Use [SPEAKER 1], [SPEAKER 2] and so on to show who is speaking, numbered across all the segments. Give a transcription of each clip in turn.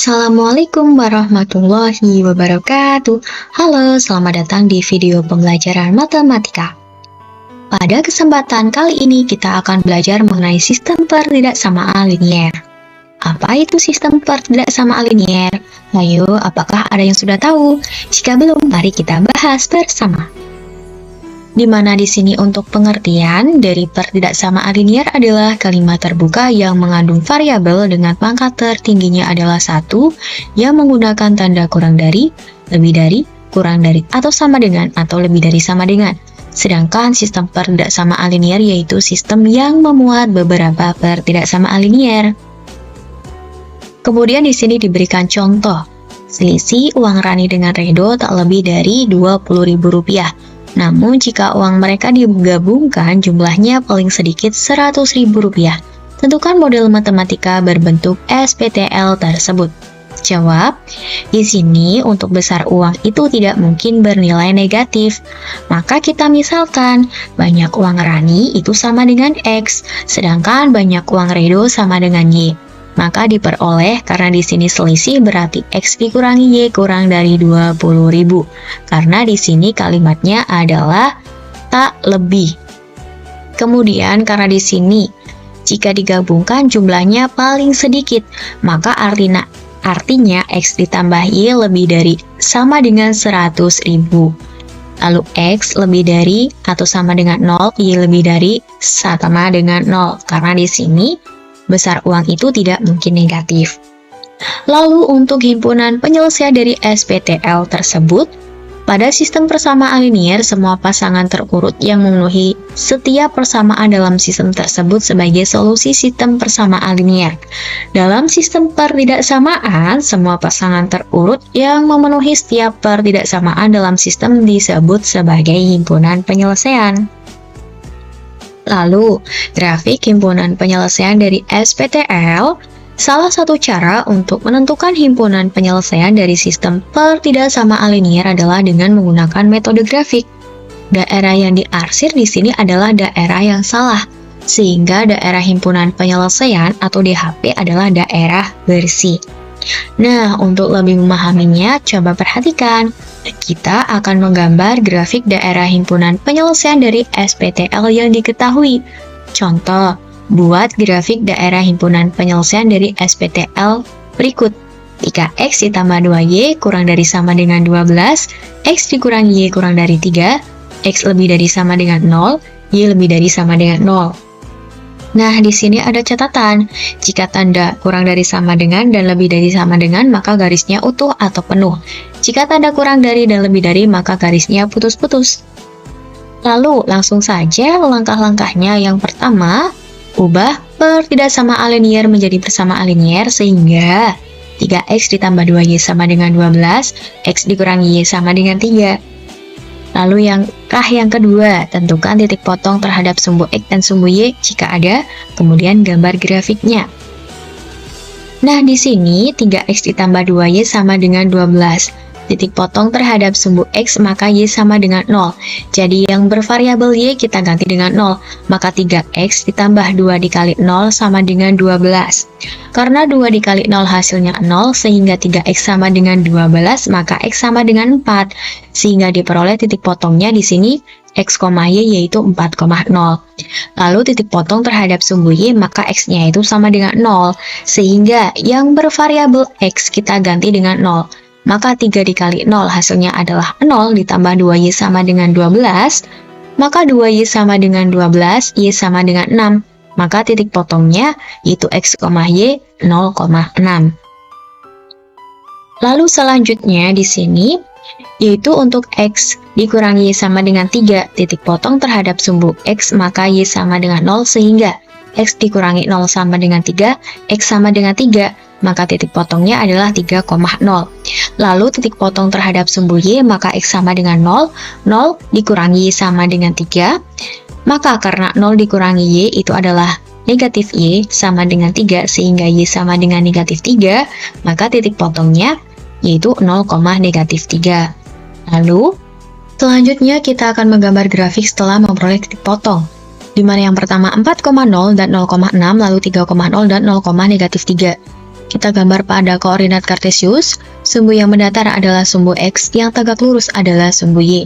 [SPEAKER 1] Assalamualaikum warahmatullahi wabarakatuh. Halo, selamat datang di video pembelajaran matematika. Pada kesempatan kali ini kita akan belajar mengenai sistem pertidaksamaan linier. Apa itu sistem pertidaksamaan linier? Ayo, apakah ada yang sudah tahu? Jika belum, mari kita bahas bersama. Di mana di sini untuk pengertian dari pertidaksamaan linier adalah kalimat terbuka yang mengandung variabel dengan pangkat tertingginya adalah 1 yang menggunakan tanda kurang dari, lebih dari, kurang dari, atau sama dengan, atau lebih dari sama dengan. Sedangkan sistem pertidaksamaan linier yaitu sistem yang memuat beberapa pertidaksamaan linier. Kemudian di sini diberikan contoh. Selisih uang Rani dengan Redo tak lebih dari Rp20.000. Namun jika uang mereka digabungkan jumlahnya paling sedikit Rp100.000. Tentukan model matematika berbentuk SPTL tersebut. Jawab, di sini untuk besar uang itu tidak mungkin bernilai negatif. Maka kita misalkan, banyak uang Rani itu sama dengan X, sedangkan banyak uang Redo sama dengan Y. Maka diperoleh karena di sini selisih berarti X dikurangi Y kurang dari 20.000. Karena di sini kalimatnya adalah tak lebih. Kemudian karena di sini jika digabungkan jumlahnya paling sedikit, maka artinya X ditambah Y lebih dari sama dengan 100.000. Lalu X lebih dari atau sama dengan 0, Y lebih dari sama dengan 0. Karena di sini besar uang itu tidak mungkin negatif. Lalu untuk himpunan penyelesaian dari SPTL tersebut, pada sistem persamaan linier semua pasangan terurut yang memenuhi setiap persamaan dalam sistem tersebut sebagai solusi sistem persamaan linier. Dalam sistem pertidaksamaan, semua pasangan terurut yang memenuhi setiap pertidaksamaan dalam sistem disebut sebagai himpunan penyelesaian. Lalu, grafik himpunan penyelesaian dari SPTL, salah satu cara untuk menentukan himpunan penyelesaian dari sistem pertidaksamaan linier adalah dengan menggunakan metode grafik. Daerah yang diarsir di sini adalah daerah yang salah, sehingga daerah himpunan penyelesaian atau DHP adalah daerah bersih. Nah, untuk lebih memahaminya, coba perhatikan. Kita akan menggambar grafik daerah himpunan penyelesaian dari SPTL yang diketahui. Contoh, buat grafik daerah himpunan penyelesaian dari SPTL berikut. 3X ditambah 2Y kurang dari sama dengan 12, X dikurangi Y kurang dari 3, X lebih dari sama dengan 0, Y lebih dari sama dengan 0. Nah, di sini ada catatan. Jika tanda kurang dari sama dengan dan lebih dari sama dengan, maka garisnya utuh atau penuh. Jika tanda kurang dari dan lebih dari, maka garisnya putus-putus. Lalu, langsung saja langkah-langkahnya. Yang pertama, ubah pertidaksamaan linier menjadi persamaan linier sehingga 3X ditambah 2Y sama dengan 12, X dikurangi Y sama dengan 3. Lalu yang kedua, tentukan titik potong terhadap sumbu X dan sumbu Y jika ada, kemudian gambar grafiknya. Nah, di sini 3X ditambah 2Y sama dengan 12. Titik potong terhadap sumbu X maka Y sama dengan 0. Jadi yang bervariabel Y kita ganti dengan 0. Maka 3X ditambah 2 dikali 0 sama dengan 12. Karena 2 dikali 0 hasilnya 0 sehingga 3X sama dengan 12 maka X sama dengan 4. Sehingga diperoleh titik potongnya di sini X, Y yaitu 4,0. Lalu titik potong terhadap sumbu Y maka X-nya itu sama dengan 0. Sehingga yang bervariabel X kita ganti dengan 0. Maka 3 dikali 0 hasilnya adalah 0 ditambah 2Y sama dengan 12. Maka 2Y sama dengan 12, Y sama dengan 6. Maka titik potongnya yaitu X, Y 0,6. Lalu selanjutnya di sini yaitu untuk X dikurangi Y sama dengan 3, titik potong terhadap sumbu X maka Y sama dengan 0 sehingga X dikurangi 0 sama dengan 3, X sama dengan 3. Maka titik potongnya adalah 3,0. Lalu titik potong terhadap sumbu Y maka X sama dengan 0, 0 dikurangi Y sama dengan 3. Maka karena 0 dikurangi Y itu adalah negatif Y sama dengan 3 sehingga Y sama dengan negatif 3, maka titik potongnya yaitu 0, negatif 3. Lalu selanjutnya kita akan menggambar grafik setelah memperoleh titik potong. di mana yang pertama 4,0 dan 0,6, lalu 3,0 dan 0, negatif 3. kita gambar pada koordinat kartesius, sumbu yang mendatar adalah sumbu X, yang tegak lurus adalah sumbu Y.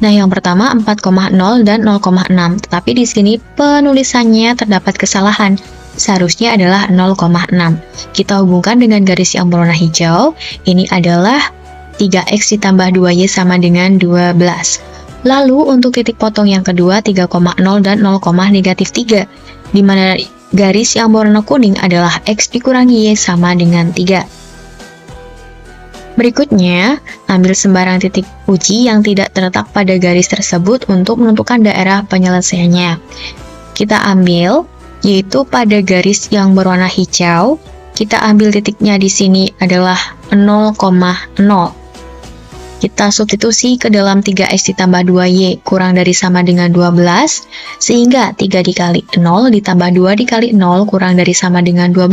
[SPEAKER 1] Nah, yang pertama 4,0 dan 0,6, tetapi di sini penulisannya terdapat kesalahan. Seharusnya adalah 0,6. Kita hubungkan dengan garis yang berwarna hijau, ini adalah 3X ditambah 2Y sama dengan 12. Lalu untuk titik potong yang kedua 3,0 dan 0,-3, di mana garis yang berwarna kuning adalah X dikurangi Y sama dengan 3. Berikutnya, ambil sembarang titik uji yang tidak terletak pada garis tersebut untuk menentukan daerah penyelesaiannya. Kita ambil, yaitu pada garis yang berwarna hijau, kita ambil titiknya di sini adalah 0,0. Kita substitusi ke dalam 3X ditambah 2Y kurang dari sama dengan 12, sehingga 3 dikali 0 ditambah 2 dikali 0 kurang dari sama dengan 12.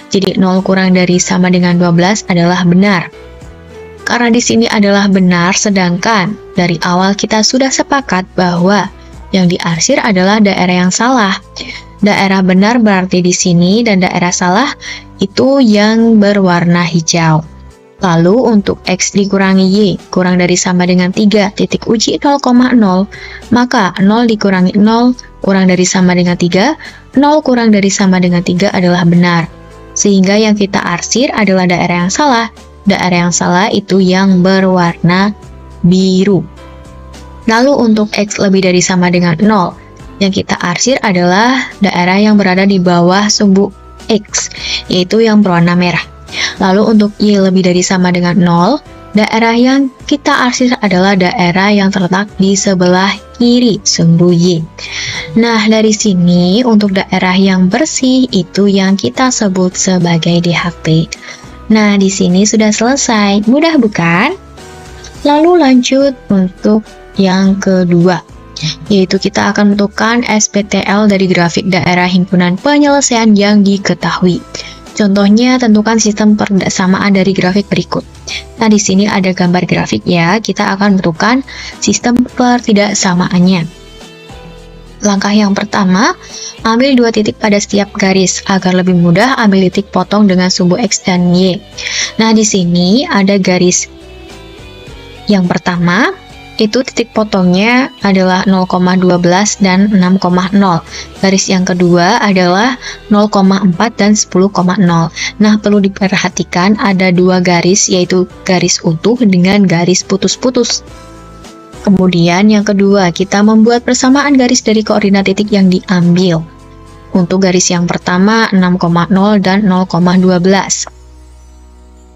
[SPEAKER 1] Jadi 0 kurang dari sama dengan 12 adalah benar. Karena di sini adalah benar, sedangkan dari awal kita sudah sepakat bahwa yang diarsir adalah daerah yang salah. Daerah benar berarti di sini, dan daerah salah itu yang berwarna hijau. Lalu untuk X dikurangi Y kurang dari sama dengan 3, titik uji 0,0, maka 0 dikurangi 0 kurang dari sama dengan 3, 0 kurang dari sama dengan 3 adalah benar. Sehingga yang kita arsir adalah daerah yang salah. Daerah yang salah itu yang berwarna biru. Lalu untuk X lebih dari sama dengan 0, yang kita arsir adalah daerah yang berada di bawah sumbu X, yaitu yang berwarna merah. Lalu untuk Y lebih dari sama dengan 0, daerah yang kita arsir adalah daerah yang terletak di sebelah kiri sumbu Y. Nah, dari sini untuk daerah yang bersih itu yang kita sebut sebagai DHP. Nah, di sini sudah selesai. Mudah bukan? Lalu lanjut untuk yang kedua, yaitu kita akan menentukan SPTL dari grafik daerah himpunan penyelesaian yang diketahui. Contohnya, tentukan sistem persamaan dari grafik berikut. Nah, di sini ada gambar grafik ya. Kita akan menentukan sistem pertidaksamaannya. Langkah yang pertama, ambil 2 titik pada setiap garis. Agar lebih mudah, ambil titik potong dengan sumbu X dan Y. Nah, di sini ada garis yang pertama, itu titik potongnya adalah 0,12 dan 6,0. Garis yang kedua adalah 0,4 dan 10,0. Nah, perlu diperhatikan ada 2 garis, yaitu garis utuh dengan garis putus-putus. Kemudian yang kedua, kita membuat persamaan garis dari koordinat titik yang diambil. Untuk garis yang pertama 6,0 dan 0,12.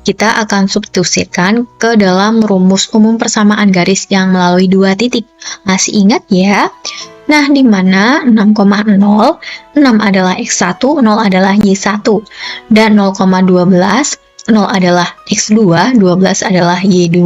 [SPEAKER 1] Kita akan substitusikan ke dalam rumus umum persamaan garis yang melalui 2 titik. Masih ingat ya? Nah, di mana 6,0, 6 adalah X1, 0 adalah Y1. Dan 0,12, 0 adalah X2, 12 adalah Y2.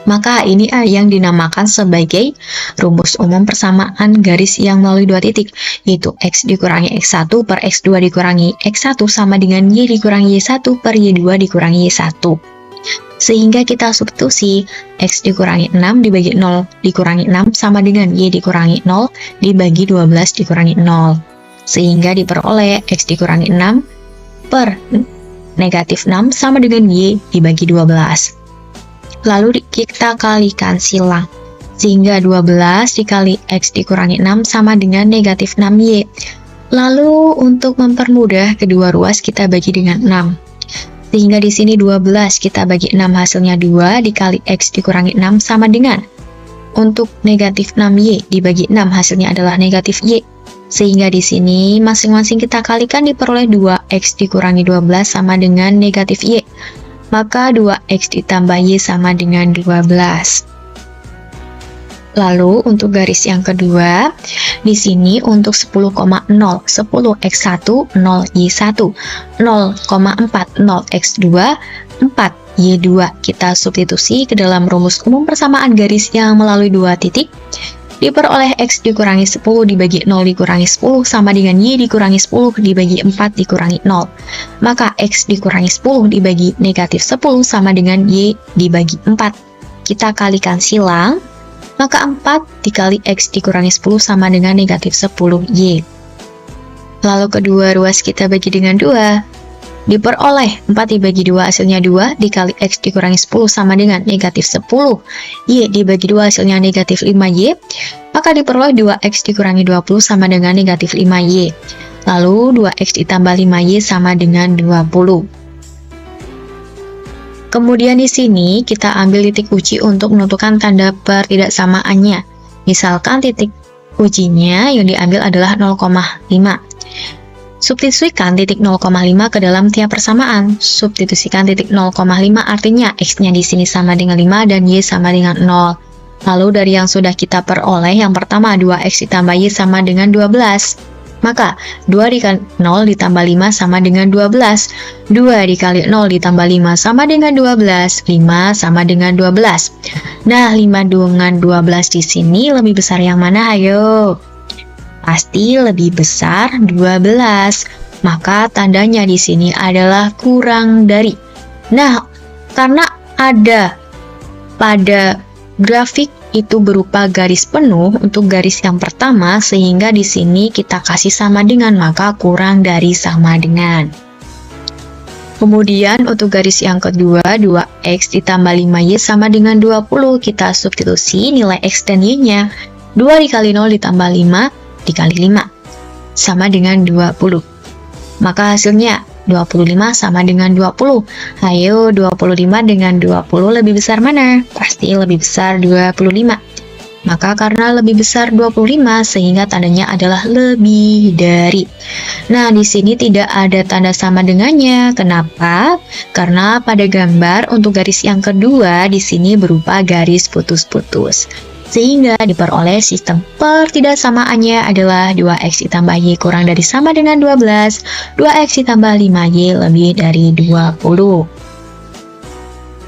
[SPEAKER 1] Maka ini yang dinamakan sebagai rumus umum persamaan garis yang melalui 2 titik, yaitu X dikurangi X1 per X2 dikurangi X1 sama dengan Y dikurangi Y1 per Y2 dikurangi Y1. Sehingga kita substitusi X dikurangi 6 dibagi 0 dikurangi 6 sama dengan Y dikurangi 0 dibagi 12 dikurangi 0. Sehingga diperoleh X dikurangi 6 per negatif 6 sama dengan Y dibagi 12. Lalu kita kalikan silang, sehingga 12 dikali X dikurangi 6 sama dengan negatif 6Y. Lalu untuk mempermudah kedua ruas kita bagi dengan 6. Sehingga di sini 12 kita bagi 6 hasilnya 2 dikali X dikurangi 6 sama dengan. Untuk negatif 6Y dibagi 6 hasilnya adalah negatif Y. Sehingga di sini masing-masing kita kalikan diperoleh 2X dikurangi 12 sama dengan negatif Y. Maka 2X ditambah Y sama dengan 12. Lalu untuk garis yang kedua, di sini untuk 10,0, 10X1, 0Y1, 0,4, 0X2, 4Y2. Kita substitusi ke dalam rumus umum persamaan garis yang melalui 2 titik. Diperoleh X dikurangi 10 dibagi 0 dikurangi 10 sama dengan Y dikurangi 10 dibagi 4 dikurangi 0. Maka X dikurangi 10 dibagi negatif 10 sama dengan Y dibagi 4. Kita kalikan silang, maka 4 dikali X dikurangi 10 sama dengan negatif 10Y. Lalu kedua ruas kita bagi dengan 2. Diperoleh 4 dibagi 2 hasilnya 2 dikali X dikurangi 10 sama dengan negatif 10. Y dibagi 2 hasilnya negatif 5Y. Maka diperoleh 2X dikurangi 20 sama dengan negatif 5Y. Lalu 2X ditambah 5Y sama dengan 20. Kemudian di sini kita ambil titik uji untuk menentukan tanda pertidaksamaannya. Misalkan titik ujinya yang diambil adalah 0,5. Substitusikan titik 0,5 ke dalam tiap persamaan. Substitusikan titik 0,5 artinya X-nya di sini sama dengan 5 dan Y sama dengan 0. Lalu dari yang sudah kita peroleh, yang pertama 2X ditambah Y sama dengan 12. Maka 2 dikali 0 ditambah 5 sama dengan 12. 2 dikali 0 ditambah 5 sama dengan 12. 5 sama dengan 12. Nah, 5 dengan 12 di sini lebih besar yang mana? Ayo. Pasti lebih besar 12. Maka tandanya di sini adalah kurang dari. Nah, karena ada pada grafik itu berupa garis penuh untuk garis yang pertama, sehingga di sini kita kasih sama dengan, maka kurang dari sama dengan. Kemudian untuk garis yang kedua, 2X ditambah 5Y sama dengan 20. Kita substitusi nilai X dan Y-nya. 2 dikali 0 ditambah 5 dikali 5 sama dengan 20. Maka hasilnya 25 sama dengan 20. Ayo, 25 dengan 20 lebih besar mana? Pasti lebih besar 25. Maka karena lebih besar 25 sehingga tandanya adalah lebih dari. Nah, di sini tidak ada tanda sama dengannya. Kenapa? Karena pada gambar untuk garis yang kedua di sini berupa garis putus-putus. Sehingga diperoleh sistem pertidaksamaannya adalah 2X ditambah Y kurang dari sama dengan 12, 2X ditambah 5Y lebih dari 20.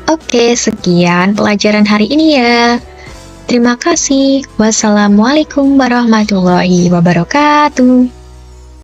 [SPEAKER 1] Oke, sekian pelajaran hari ini ya. Terima kasih. Wassalamualaikum warahmatullahi wabarakatuh.